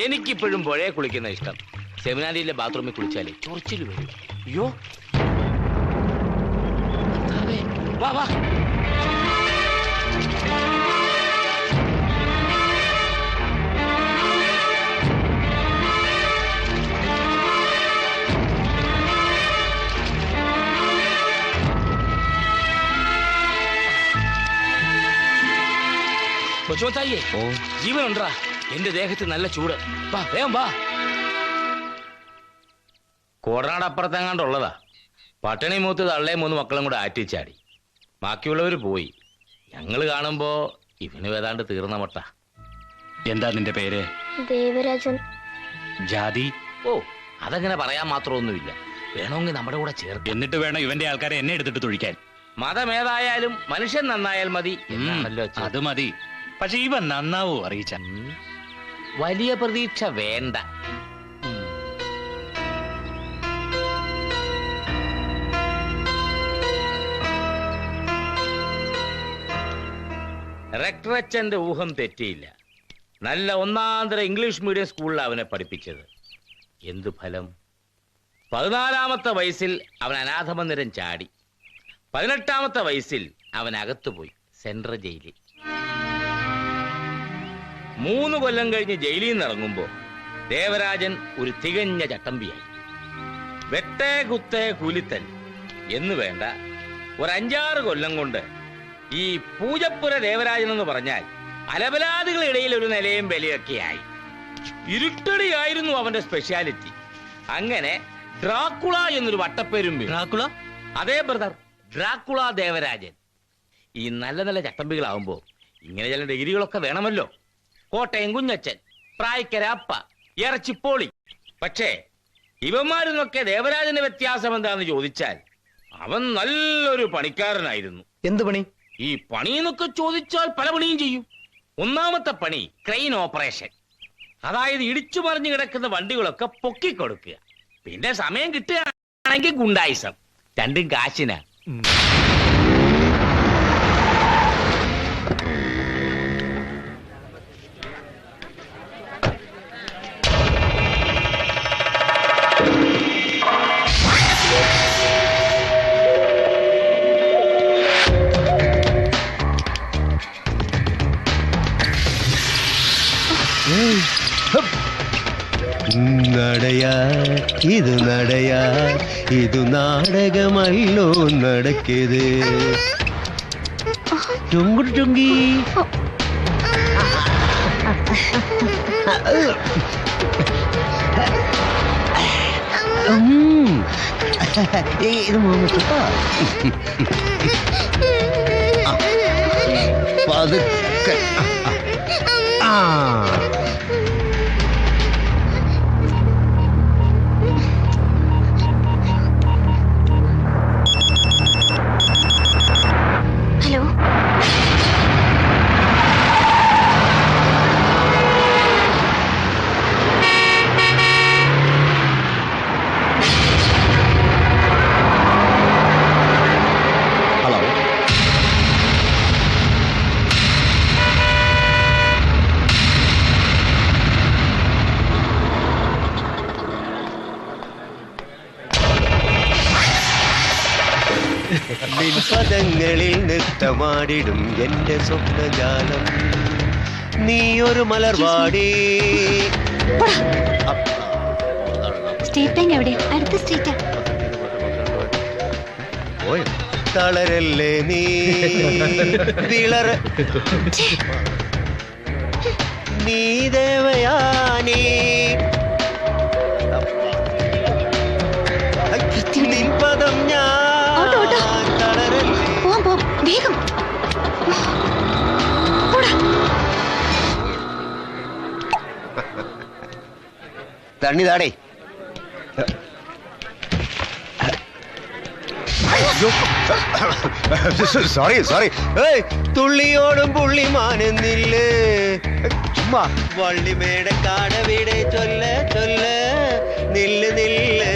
എനിക്കിപ്പോഴും പുഴയെ കുളിക്കുന്ന ഇഷ്ടം. സെമിനാരിയിലെ ബാത്റൂമിൽ കുളിച്ചാലേ ചൊറിച്ചിൽ വരും. അയ്യോ വാ വാ. കൊച്ചുമത്തായിയെ, ജീവനുണ്ടാ? എന്റെ ദേഹത്ത് നല്ല ചൂട്. വാ വേഗം വാ. കോടനാട് അപ്പുറത്തെങ്ങാണ്ടുള്ളതാ. പട്ടണി മൂത്ത് തള്ളേ 3 മക്കളും കൂടെ ആറ്റിച്ചാടി. ബാക്കിയുള്ളവർ പോയി. ഞങ്ങൾ കാണുമ്പോ ഇവന് ഏതാണ്ട് തീർന്ന മട്ട. എന്താ നിന്റെ പേര്? ദേവരാജൻ. ജാതി? ഓ, അതങ്ങനെ പറയാൻ മാത്രമൊന്നുമില്ല. വേണമെങ്കിൽ നമ്മുടെ കൂടെ ചേർത്ത്. എന്നിട്ട് വേണം ഇവന്റെ ആൾക്കാരെ എന്നെ എടുത്തിട്ട് തൊഴിക്കാൻ. മതമേതായാലും മനുഷ്യൻ നന്നായാൽ മതി എന്നാണല്ലോ. അത് മതി. പക്ഷെ ഇവൻ നന്നാവോ അറിയിച്ച? വലിയ പ്രതീക്ഷ വേണ്ട. റെക്ടറച്ചന്റെ ഊഹം തെറ്റിയില്ല. നല്ല ഒന്നാന്തര ഇംഗ്ലീഷ് മീഡിയം സ്കൂളിലാണ് അവനെ പഠിപ്പിച്ചത്. എന്തു ഫലം? 14-ാമത്തെ വയസ്സിൽ അവൻ അനാഥമന്ദിരം ചാടി. 18-ാമത്തെ വയസ്സിൽ അവൻ അകത്തുപോയി, സെൻട്രൽ ജയിലിൽ. 3 കൊല്ലം കഴിഞ്ഞ് ജയിലിൽ നിന്ന് ഇറങ്ങുമ്പോ ദേവരാജൻ ഒരു തികഞ്ഞ ചട്ടമ്പിയായി. വെട്ടേ കുത്തേ കൂലിത്തൽ എന്ന് വേണ്ട, ഒരു 5-6 കൊല്ലം കൊണ്ട് ഈ പൂജപ്പുര ദേവരാജൻ എന്ന് പറഞ്ഞാൽ അലബലാദികളിടയിൽ ഒരു നിലയും വിലയൊക്കെയായി. ഇരുട്ടടിയായിരുന്നു അവന്റെ സ്പെഷ്യാലിറ്റി. അങ്ങനെ ഡ്രാക്കുള എന്നൊരു വട്ടപ്പേരും. ഡ്രാക്കുള? അതേ ബ്രദർ, ഡ്രാക്കുള ദേവരാജൻ. ഈ നല്ല നല്ല ചട്ടമ്പികളാവുമ്പോ ഇങ്ങനെ ചില ഡിഗ്രികളൊക്കെ വേണമല്ലോ. കോട്ടയം കുഞ്ഞച്ചൻ, പ്രായിക്കര അപ്പ, ഇറച്ചിപ്പോളി. പക്ഷേ ഇവന്മാരിന്നൊക്കെ ദേവരാജന്റെ വ്യത്യാസം എന്താന്ന് ചോദിച്ചാൽ അവൻ നല്ലൊരു പണിക്കാരനായിരുന്നു. എന്ത് പണി? ഈ പണിന്നൊക്കെ ചോദിച്ചാൽ പല പണിയും ചെയ്യും. 1-ാമത്തെ പണി ക്രെയിൻ ഓപ്പറേഷൻ. അതായത് ഇടിച്ചു മറിഞ്ഞു കിടക്കുന്ന വണ്ടികളൊക്കെ പൊക്കിക്കൊടുക്കുക. പിന്നെ സമയം കിട്ടുകയാണെങ്കിൽ ഗുണ്ടായിസം. രണ്ടും കാശിനാ. നടയാ ഇത് നടയാ, ഇതു നാടകമല്ലോ നടക്കിയത്. ചുങ്കുട് ചുങ്കി ഇത് മോമത്തപ്പ പതുക്കെ. ആ ഹലോ, പദങ്ങളിൽ നൃത്തമാടിടും എന്റെ സ്വപ്നജാലം, നീയൊരു മലർവാടി. സ്റ്റേറ്റ് ബാങ്ക് എവിടെ? അടുത്ത സ്റ്റേറ്റ്. തളരല്ലേ നീ വിളറ, നീ ദേവയാനീ നിൻപദം ഞാൻ. വേഗം തണ്ണി താടേ. Sorry sorry. തുള്ളിയോടും പുള്ളിമാനെന്നില്ലേ ചുമ്മാ വള്ളിമേട കാടവിടെ ചൊല്ല ചൊല്ല നില്ല് നില്ല്.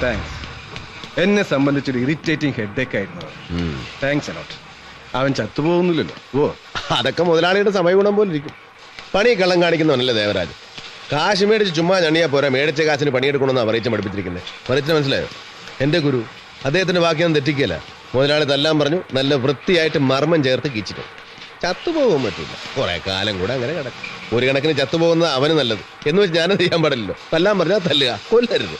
താങ്ക്സ്. എന്നെ സംബന്ധിച്ചൊരു ഇറിറ്റേറ്റിംഗ് ഹെഡേക്ക് ആയിരുന്നു. Thanks a lot. അവൻ ചത്തുപോകുന്നില്ലല്ലോ. ഓ, അതൊക്കെ മുതലാളിയുടെ സമയഗുണം പോലെ ഇരിക്കും. പണി കള്ളം കാണിക്കുന്നവനല്ലേ ദേവരാജ്. കാശ് മേടിച്ച് ചുമ്മാ ഞണിയാ പോരാ, മേടിച്ച കാശിന് പണിയെടുക്കണമെന്ന് പറയിച്ച് പഠിപ്പിച്ചിരിക്കുന്നത്. പറയിച്ചിന് മനസ്സിലായോ? എൻ്റെ ഗുരു അദ്ദേഹത്തിന്റെ വാക്യം തെറ്റിക്കല. മുതലാളി തല്ലാൻ പറഞ്ഞു, നല്ല വൃത്തിയായിട്ട് മർമ്മം ചേർത്ത് കീച്ചിട്ടു. ചത്തുപോകാൻ പറ്റില്ല, കുറെ കാലം കൂടെ അങ്ങനെ കിടക്കും. ഒരു കണക്കിന് ചത്തുപോകുന്നത് അവന് നല്ലത് എന്ന് വെച്ച് ഞാനത് ചെയ്യാൻ പാടില്ലല്ലോ. തല്ലാൻ പറഞ്ഞാൽ തല്ലുക, കൊല്ലരുത്.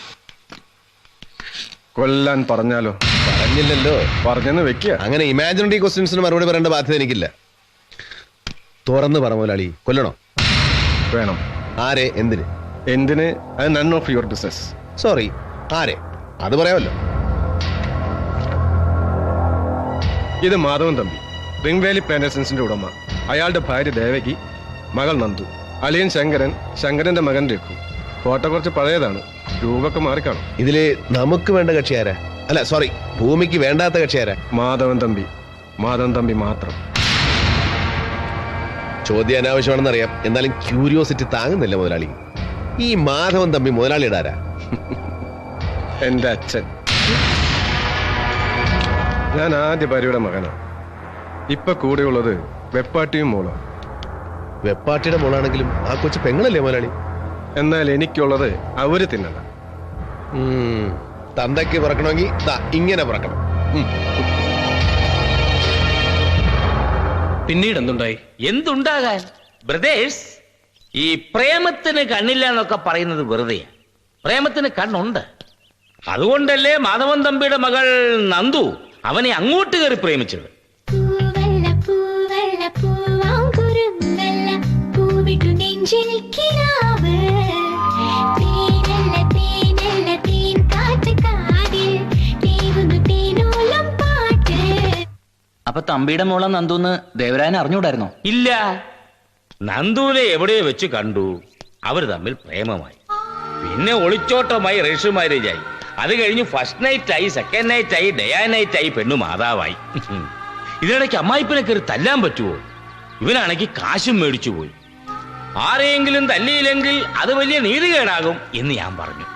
കൊല്ലാൻ പറഞ്ഞാലോ? പറഞ്ഞില്ലല്ലോ, പറഞ്ഞെന്ന് വെക്കുക. അങ്ങനെ ഇമാജിനറി ക്വസ്റ്റ്യൻസിന് മറുപടി പറയേണ്ട ബാധ്യത എനിക്കില്ല. തുറന്ന് പറ മുതലാളി, കൊല്ലണോ? വേണം. ആരെ? എന്തിന്? എന്തിന്? അത് none of your business. Sorry, ആരെ? അത് പറയാമല്ലോ. ഇത് മാധവൻ തമ്പി, റിംഗ് വാലി പ്ലാന്റേഷൻസിന്റെ ഉടമ. അയാളുടെ ഭാര്യ ദേവകി, മകൾ നന്ദു, അളിയൻ ശങ്കരൻ, ശങ്കരന്റെ മകൻ രഘു. ഫോട്ടോ കുറച്ച് പഴയതാണ്, രൂപമൊക്കെ മാറിക്കാണും. ഇതില് നമുക്ക് വേണ്ട കക്ഷി ആരാ? അല്ല സോറി, ഭൂമിക്ക് വേണ്ടാത്ത കക്ഷി ആരാ? മാധവൻ തമ്പി. മാധവൻ തമ്പി മാത്രം. ചോദ്യം അനാവശ്യമാണെന്ന് അറിയാം, എന്നാലും ക്യൂരിയോസിറ്റി താങ്ങുന്നില്ല മുതലാളി. ഈ മാധവൻ തമ്പി മുതലാളിയുടെ ആരാ? എന്റെ അച്ഛൻ. ഞാൻ ആദ്യ ഭാര്യയുടെ മകനാണ്. ഇപ്പൊ കൂടെയുള്ളത് വെപ്പാട്ടിയും മോളും. വെപ്പാട്ടിയുടെ മോളാണെങ്കിലും ആ കൊച്ചു പെങ്ങളല്ലേ മുതലാളി? എന്നാൽ എനിക്കുള്ളത് അവര് തിന്നണ്ട. തന്തയ്ക്ക് പറക്കണമെങ്കിൽ ഇങ്ങനെ പറക്കണം. പിന്നീട് എന്തുണ്ടായി? എന്തുണ്ടാകാൻ ബ്രദേഴ്സ്, ഈ പ്രേമത്തിന് കണ്ണില്ല എന്നൊക്കെ പറയുന്നത് വെറുതെ. പ്രേമത്തിന് കണ്ണുണ്ട്. അതുകൊണ്ടല്ലേ മാധവൻ തമ്പിയുടെ മകൾ നന്ദു അവനെ അങ്ങോട്ട് കയറി പ്രേമിച്ചത്. പൂവല്ല പൂവല്ല പൂവാങ്കുരുന്നല്ല പൂവിട്ടു നെഞ്ചിൽ കിനാവ് തേനല്ല തേനല്ല തേൻ കാറ്റ് കാതിൽ തേവുന്നു തേനോളം പാട്ട്. അപ്പൊ തമ്പിയുടെ മോളെ നന്ദൂന്ന് ദേവരായൻ അറിഞ്ഞൂടായിരുന്നോ? ഇല്ല. നന്ദുവിനെ എവിടെയോ വെച്ച് കണ്ടു. അവർ തമ്മിൽ പ്രേമമായി. പിന്നെ ഒളിച്ചോട്ടമായി രജിസ്റ്റർ മാരേജായി. അത് കഴിഞ്ഞ് ഫസ്റ്റ് നൈറ്റ് ആയി, സെക്കൻഡ് നൈറ്റ് ആയി, ഡേ നൈറ്റ് ആയി, പെണ്ണു മാതാവായി. ഇതിനിടയ്ക്ക് അമ്മായിപ്പനെ കയറി തല്ലാൻ പറ്റുമോ? ഇവനാണെങ്കിൽ കാശും മേടിച്ചു പോയി. ആരെയെങ്കിലും തല്ലിയില്ലെങ്കിൽ അത് വലിയ നീതികേടാകും എന്ന് ഞാൻ പറഞ്ഞു.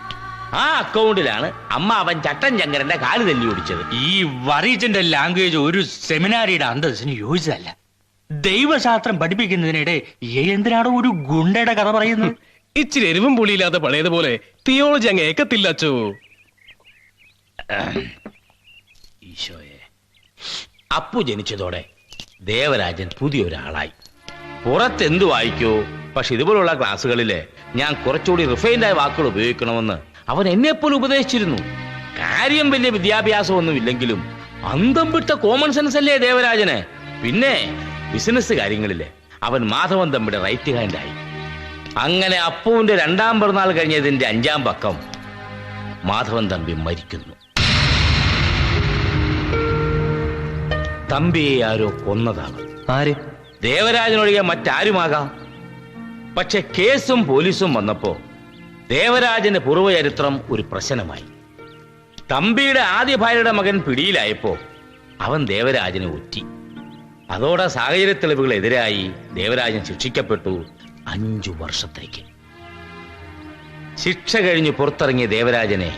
ആ അക്കൗണ്ടിലാണ് അമ്മ അവൻ ചട്ടൻ ചങ്കരന്റെ കാല് തല്ലി ഓടിച്ചത്. ഈ വറീച്ചന്റെ ലാംഗ്വേജ് ഒരു സെമിനാരിയുടെ അന്തസ്സിന് യോജിച്ചതല്ല. ദൈവശാസ്ത്രം പഠിപ്പിക്കുന്നതിനിടെ എന്തിനാണോ ഒരു ഗുണ്ടയുടെ കഥ പറയുന്നത്? ഇച്ചിരി എരിവും പുളിയില്ലാത്ത പഴയതുപോലെ തിയോളജി അങ്ങ് ഏക്കത്തില്ല അച്ചോ. ഈശോയെ. അപ്പു ജനിച്ചതോടെ ദേവരാജൻ പുതിയൊരാളായി. പുറത്തെന്തു വായിക്കോ, പക്ഷെ ഇതുപോലുള്ള ക്ലാസ്സുകളില് ഞാൻ കുറച്ചുകൂടി റിഫൈൻഡായ വാക്കുകൾ ഉപയോഗിക്കണമെന്ന് അവൻ എന്നെപ്പോലും ഉപദേശിച്ചിരുന്നു. കാര്യം വലിയ വിദ്യാഭ്യാസമൊന്നും ഇല്ലെങ്കിലും അന്തം വിട്ട കോമൺ സെൻസ് അല്ലേ ദേവരാജന്. പിന്നെ ബിസിനസ് കാര്യങ്ങളില് അവൻ മാധവൻ തമ്പിയുടെ റൈറ്റ് ഹാൻഡായി. അങ്ങനെ അപ്പുവിന്റെ 2ാം പിറന്നാൾ കഴിഞ്ഞതിന്റെ 5ാം പക്കം മാധവൻ തമ്പി മരിക്കുന്നു. തമ്പിയെ ആരോ കൊന്നതാണ്. ആര്? ദേവരാജനൊഴികെ മറ്റാരുമാകാം. പക്ഷെ കേസും പോലീസും വന്നപ്പോ ദേവരാജന്റെ പൂർവ്വചരിത്രം ഒരു പ്രശ്നമായി. തമ്പിയുടെ ആദ്യ ഭാര്യയുടെ മകൻ പിടിയിലായപ്പോ അവൻ ദേവരാജനെ ഒറ്റി. അതോടെ സാഹചര്യ തെളിവുകൾ എതിരായി ദേവരാജൻ ശിക്ഷിക്കപ്പെട്ടു 5 വർഷത്തേക്ക്. ശിക്ഷ കഴിഞ്ഞ് പുറത്തിറങ്ങിയ ദേവരാജനെ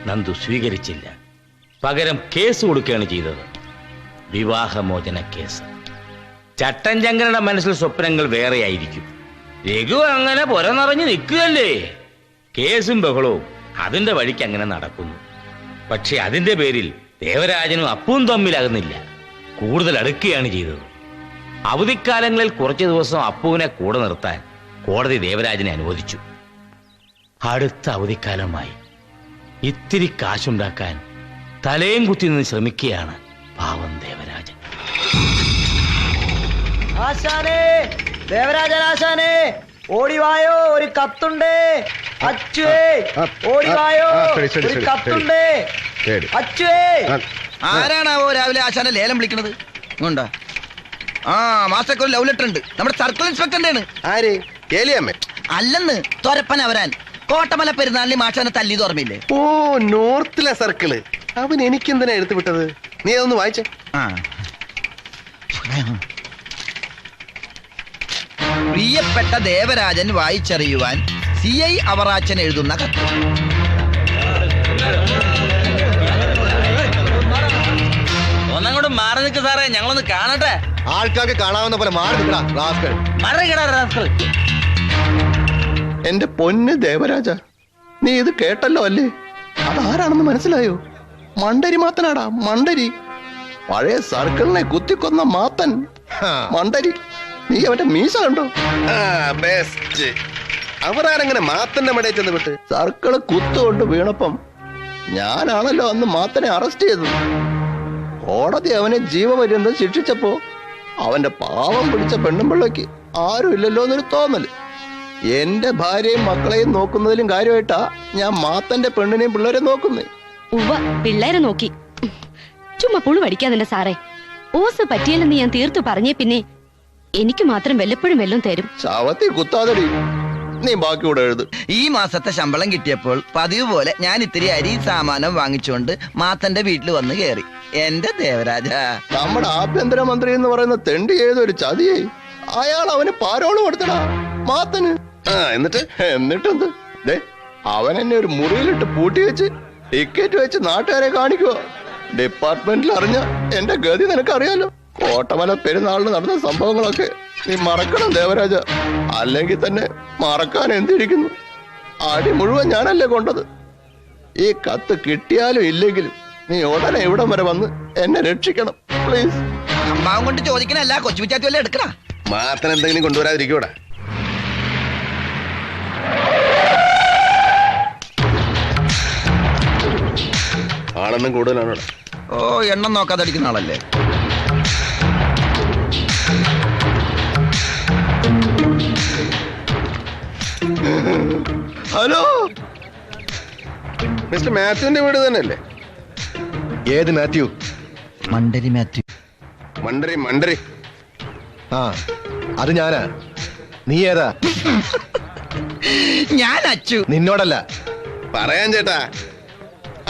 നന്ദു സ്വീകരിച്ചില്ല. പകരം കേസ് കൊടുക്കുകയാണ് ചെയ്തത്. വിവാഹമോചന കേസ്. ചട്ടൻ ചങ്കരയുടെ മനസ്സിൽ സ്വപ്നങ്ങൾ വേറെയായിരിക്കും. രഘു അങ്ങനെ പുറനിറഞ്ഞ് നിൽക്കുകയല്ലേ. കേസും ബഹളവും അതിന്റെ വഴിക്ക് അങ്ങനെ നടക്കുന്നു. പക്ഷെ അതിന്റെ പേരിൽ ദേവരാജനും അപ്പുവും തമ്മിലാകുന്നില്ല, കൂടുതൽ അടുക്കുകയാണ് ചെയ്തത്. അവധിക്കാലങ്ങളിൽ കുറച്ചു ദിവസം അപ്പുവിനെ കൂടെ നിർത്താൻ കോടതി ദേവരാജനെ അനുവദിച്ചു. അടുത്ത അവധിക്കാലമായി ഇത്തിരി കാശുണ്ടാക്കാൻ തലയും കുത്തി നിന്ന് ശ്രമിക്കുകയാണ് പാവം ദേവരാജൻ. ആശാനേ, ദേവരാജൻ ആശാനേ, ഓടിവായോ, ഒരു കത്തുണ്ട്. അച്ചുവേ, ഓടിവായോ, ഒരു കത്തുണ്ട്. അച്ചുവേ. ആരാണാവോ രാവിലെ ആശാനെ ലേലം വിളിക്കണത്? ഇങ്ങോട്ടാ. ആ മാസ്റ്റർക്ക് ഒരു ലവ് ലെറ്റർ ഉണ്ട്. നമ്മുടെ സർക്കിൾ ഇൻസ്പെക്ടറിന്റെ ആണ്. ആര്? ഏലിയമ്മേ? അല്ലെന്ന്, തൊരപ്പൻ അവരാൻ. കോട്ടമല പെരുന്നാളിന് മാഷാനെ തല്ലിയത് ഓർമ്മയില്ലേ? ഓ, നോർത്തിലെ സർക്കിള്. അവൻ എനിക്കെന്തിനാ എടുത്തു വിട്ടത്? നീ അതൊന്ന് വായിച്ചേ. ആ. പ്രിയപ്പെട്ട ദേവരാജൻ വായിച്ചറിയുവാൻ CI അവറാച്ചൻ എഴുതുന്ന കത്ത്. ഒന്നങ്ങോട്ട് മാറി നിൽക്ക് സാറേ, ഞങ്ങളൊന്ന് കാണട്ടെ. ആൾക്കാർക്ക് കാണാവുന്ന പോലെ മാറി നിൽക്കടാ റാസ്കൽ. മറികട റാസ്കൽ. എന്റെ പൊന്ന് ദേവരാജ, നീ ഇത് കേട്ടല്ലോ അല്ലേ? അതാരാണെന്ന് മനസ്സിലായോ? മണ്ടരി മാത്തനാടാ, മണ്ടരി. പഴയ സർക്കിളിനെ കുത്തിക്കൊന്ന മാത്തൻ മണ്ടരി. നീ അവന്റെ മീശ കണ്ടോ? ബെസ്റ്റ്. അവരാരെങ്ങനെ മാത്തന്റെ മടയിൽ ചെന്ന് വിട്ട്? സർക്കിള് കുത്തുകൊണ്ട് വീണപ്പം ഞാനാണല്ലോ അന്ന് മാത്തനെ അറസ്റ്റ് ചെയ്തത്. കോടതി അവനെ ജീവപര്യന്തം ശിക്ഷിച്ചപ്പോ അവന്റെ പാവം പിടിച്ച പെണ്ണുമ്പിള്ളയ്ക്ക് ആരും ഇല്ലല്ലോ എന്നൊരു തോന്നല്. എന്റെ ഭാര്യയും മക്കളെയും നോക്കുന്നതിലും കാര്യമായിട്ടാ ഞാൻ മാത്തന്റെ പെണ്ണിനെയും പിള്ളേരെ നോക്കുന്നേ. ഉവ്വ, പിള്ളേരെ നോക്കി. ചുമ്മാ പുളു പഠിക്കാതിന്റെ സാറേ. ഓസ് പറ്റിയല്ലെന്ന് ഞാൻ തീർത്തു പറഞ്ഞേ പിന്നെ എനിക്ക് മാത്രം വല്ലപ്പോഴും വെല്ലം തരും. ശവത്തി കുത്താതടി. നീ ബാക്കി കൂടെ എഴുത്. ഈ മാസത്തെ ശമ്പളം കിട്ടിയപ്പോൾ പതിവ് പോലെ ഞാൻ ഇത്തിരി അരി സാമാനം വാങ്ങിച്ചുകൊണ്ട് മാത്തന്റെ വീട്ടിൽ വന്ന് കയറി. എന്റെ ദേവരാജ, നമ്മുടെ ആഭ്യന്തരമന്ത്രി എന്ന് പറയുന്ന തെണ്ടി ചെയ്തൊരു ചതിയെ അയാൾ അവന് പാരോള് കൊടുത്തടാ മാത്തന്. എന്നിട്ടെന്ത്? അവൻ എന്നെ ഒരു മുറിയിലിട്ട് പൂട്ടി വെച്ച് ടിക്കറ്റ് വെച്ച് നാട്ടുകാരെ കാണിക്കുവോ? ഡിപ്പാർട്ട്മെന്റിൽ അറിഞ്ഞ എന്റെ ഗതി നിനക്കറിയാലോ. കോട്ടമല പെരുന്നാളിന് നടന്ന സംഭവങ്ങളൊക്കെ നീ മറക്കണം ദേവരാജ. അല്ലെങ്കിൽ തന്നെ മറക്കാൻ എന്തിരിക്കുന്നു? അടി മുഴുവൻ ഞാനല്ലേ കൊണ്ടത്. ഈ കത്ത് കിട്ടിയാലും ഇല്ലെങ്കിലും നീ ഉടനെ ഇവിടം വരെ വന്ന് എന്നെ രക്ഷിക്കണം പ്ലീസ്. അമ്മാവൻ കൊണ്ട് ചോദിക്കണല്ല, കൊച്ചു വിച്ചാത്തി വല്ല എടുക്കണ. മാത്തൻ എന്തെങ്കിലും കൊണ്ടുവരാതിരിക്കൂടാ. ആളെണ്ണം കൂടുതലാണ് ഇവിടെ. ഓ എണ്ണം നോക്കാതെ അടിക്കുന്ന ആളല്ലേ? ഹലോ, മിസ്റ്റർ മാത്യുവിന്റെ വീട് തന്നെയല്ലേ? ഏത് മാത്യു? മണ്ടരി മാത്യു. മണ്ടരി മണ്ടരി. ആ അത് ഞാനാ. നീ ഏതാ? ഞാൻ അച്ചു. നിന്നോടല്ല. പറയാൻ ചേട്ടാ,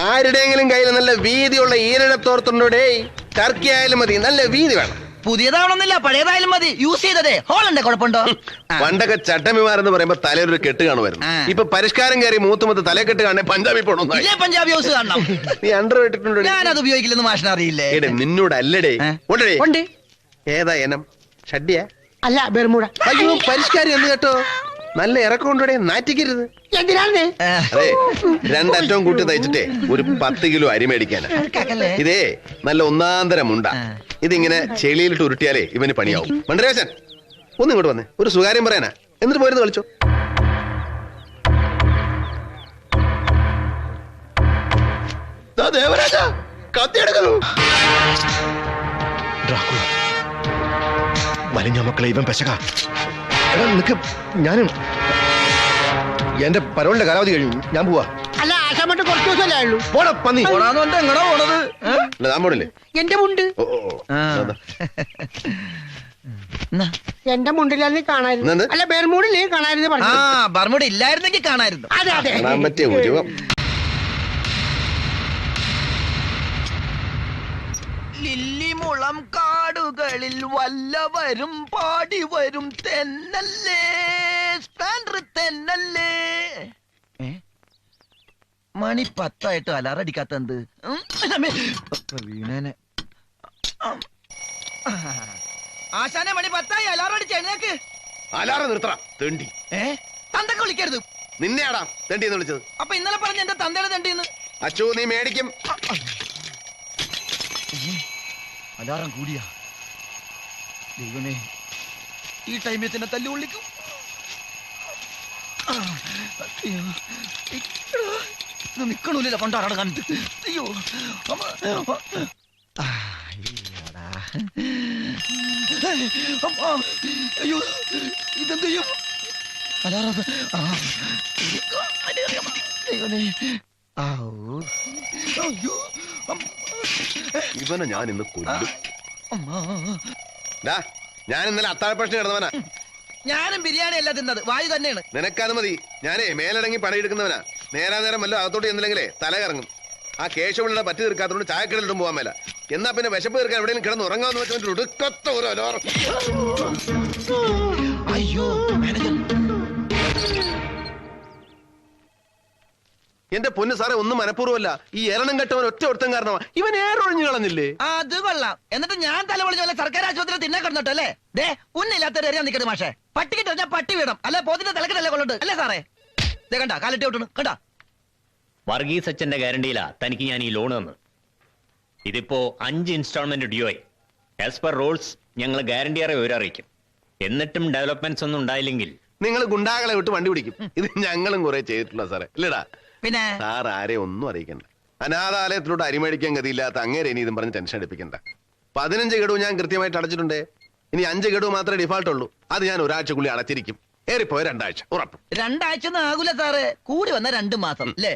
ആരുടെയെങ്കിലും കയ്യിൽ നല്ല വീതിയുള്ള ഈരടത്തോർത്തുണ്ടോടേ. ടർക്കി ആയാലും മതി, നല്ല വീതി വേണം. പുതിയതാവണമെന്നില്ല, പഴയതായാലും മതി. യൂസ് ചെയ്തതേ ഹോളുണ്ട്, കുഴപ്പമുണ്ടോ? പണ്ടൊക്കെ ചട്ടമ്പിമാരെന്ന് പറയുമ്പോ തലയൊരു കെട്ട് കാണുമായിരുന്നു. ഇപ്പൊ പരിഷ്കാരം കയറി മൂത്തുമത്ത് തലക്കെട്ട് കാണേ പഞ്ചാബി പോണോ? പഞ്ചാബി ഹൗസ് കാണണം. നീ അണ്ടർ ഇട്ടിട്ടുണ്ടോ? ഞാനത് ഉപയോഗിക്കില്ലെന്ന് മാഷിന് അറിയില്ലേ? നിന്നോടല്ലേ? ഉണ്ട്. ഏതാ എനം? ഷഡ്ഡിയ? അല്ല, ബെർമുട. അയ്യോ, പരിഷ്കാരം എന്ന് കേട്ടോ. നല്ല ഇറക്കമുണ്ടോടെ, നാറ്റിക്കരുത്. എന്തിനാണ്? അതെ, രണ്ടറ്റവും കൂട്ടി തയ്ച്ചിട്ടേ ഒരു 10 കിലോ അരി മേടിക്കാനാ. ഇതേ നല്ല ഒന്നാന്തരം ഉണ്ട. ഇതിങ്ങനെ ചെളിയിലിട്ട് ഉരുട്ടിയാലേ ഇവന് പണിയാവും. മണ്ടരേശൻ, ഒന്ന് ഇങ്ങോട്ട് വന്നേ, ഒരു സുകാര്യം പറയാനാ. എന്നിട്ട് പോയിരുന്നു കളിച്ചോ. ദേവരാജ കത്തിയെടുക്കുന്നു. വലിഞ്ഞ മക്കളെ, ഇവൻ പെശക. നിനക്ക് ഞാനും എന്റെ പരോളിന്റെ കാലാവധി കഴിഞ്ഞു. ഞാൻ പോവാ. അല്ല, ആശാമട്ട് കുറച്ച് ദിവസമല്ലേ ഉള്ളൂ. പോടാ പന്നി. എങ്ങടാ പോണത്? താൻ പോണില്ലേ? എന്റെ മുണ്ട് എന്റെ മുണ്ടിലല്ലേ കാണായിരുന്നു. അല്ല, ബെർമൂഡിലേ കാണായിരുന്നു പറഞ്ഞു. ബർമുട ഇല്ലായിരുന്നെങ്കിൽ കാണായിരുന്നു. അതെ അതെ. കാണാൻ പറ്റിയ ഉരുവം. ലില്ലിമുളം കാടുകളിൽ വല്ലവരും പാടി വരും തെന്നല്ലേ, സ്പാൻഡർ തെന്നല്ലേ. മണി 10 അലാറടിക്കാത്ത എന്ത്? വീണേനെ. ആശാനെ, മണി 10 അലാറടിച്ച് എഴുന്നേക്ക്. അലാറം നിർത്തറ തെണ്ടി. തന്തൊക്കെ വിളിക്കരുത്. നിന്നെയാടാ തെണ്ടി എന്ന് വിളിച്ചത്. അപ്പൊ ഇന്നലെ പറഞ്ഞ എന്റെ തന്തയുടെ തെണ്ടിന്ന്. അച്ചു, നീ മേടിക്കും. അലാറം കൂടിയാ. ദൈവമേ, ഈ ടൈമിൽ തന്നെ തല്ലു കൊള്ളിക്കും. നിക്കണൂല കൊണ്ടാടാ കണ്ടിട്ട്. അയ്യോ, അയ്യോ, ഇതെന്തെയ്യും? അലാറം. ദൈവമേ, അയ്യോ, ഇവനെ ഞാൻ ഇന്ന് കൊല്ലും. ഞാൻ ഇന്നലെ അത്താഴപ്പക്ഷി കിടന്നവനാ. ഞാനും ബിരിയാണി അല്ല തിന്നത്, വായു തന്നെയാണ്. നിനക്കത് മതി. ഞാനേ മേലടങ്ങി പണിയെടുക്കുന്നവനാ. നേരം വല്ലോ അകത്തോട്ട് ചെന്നില്ലെങ്കിലേ തല കറങ്ങും. ആ കേശവളിയുടെ പറ്റി തീർക്കാത്തോണ്ട് ചായക്കടലിട്ടും പോകാൻ മേല. എന്നാ പിന്നെ വിശപ്പ് തീർക്കാൻ എവിടെയും കിടന്ന് ഉറങ്ങാന്ന് വെച്ചാൽ ഒടുക്കത്ത ഒരു അലോറം. അയ്യോ, എന്റെ പൊന്നു സാറേ, ഒന്നും മനഃപൂർവ്വമല്ല. ഈ എരണം കെട്ടവൻ ഒറ്റ ഒരുത്തം കാരണമാ. ഇവൻ ഏറൊഴിഞ്ഞു കളഞ്ഞില്ലേ? അത് കൊള്ളാം. എന്നിട്ട് ഞാൻ തലവളിഞ്ഞ പോലെ സർക്കാർ ആശുപത്രി തിന്നെ കിടന്നിട്ടല്ലേ? ദേ, ഉന്നില്ലാത്തൊരു എറിയാൻ നിൽക്കുന്നത് മാഷേ. പട്ടിക്കിട്ട് വെച്ചാൽ പട്ടി വീണം, അല്ലെ പോത്തിന്റെ തലക്കെട്ടല്ലേ കൊള്ളുണ്ട്, അല്ലേ സാറേ? ദേ കണ്ട, കാലിട്ടി വിട്ടു കണ്ട. വർഗീസ് അച്ഛന്റെ ഗ്യാരണ്ടിയിലാ തനിക്ക് ഞാൻ ഈ ലോൺ തന്നു. ഇതിപ്പോ 5 ഇൻസ്റ്റാൾമെന്റ് ഡ്യൂ ആയി. ആസ് പെർ റൂൾസ് ഞങ്ങൾ ഗ്യാരണ്ടിയറെ വിവരറിയിക്കും. എന്നിട്ടും ഡെവലപ്മെന്റ്സ് ഒന്നും ഉണ്ടായില്ലെങ്കിൽ നിങ്ങൾ ഗുണ്ടാകളെ വിട്ട് വണ്ടി പിടിക്കും. ഇത് ഞങ്ങളും കുറെ ചെയ്തിട്ടുള്ള സാറേ, ഇല്ലടാ. പിന്നെ സാർ ആരെ ഒന്നും അറിയിക്കണ്ട. അനാഥാലയത്തിലോട്ട് അരിമേടിക്കാൻ ഗതിയില്ലാത്ത അങ്ങേരെ ഇനി ഇതും പറഞ്ഞ് ടെൻഷൻ എടുപ്പിക്കണ്ട. 15 ഗഡു ഞാൻ കൃത്യമായിട്ട് അടച്ചിട്ടുണ്ട്. ഇനി 5 ഗഡു മാത്രമേ ഡിഫാൾട്ട് ഉള്ളൂ. അത് ഞാൻ ഒരാഴ്ചക്കുള്ളിൽ അടച്ചിരിക്കും. ഏറിപ്പോയ 2 ആഴ്ച ഉറപ്പ്. 2 ആഴ്ച ആകൂല സാറേ, കൂടി വന്ന 2 മാസം അല്ലേ?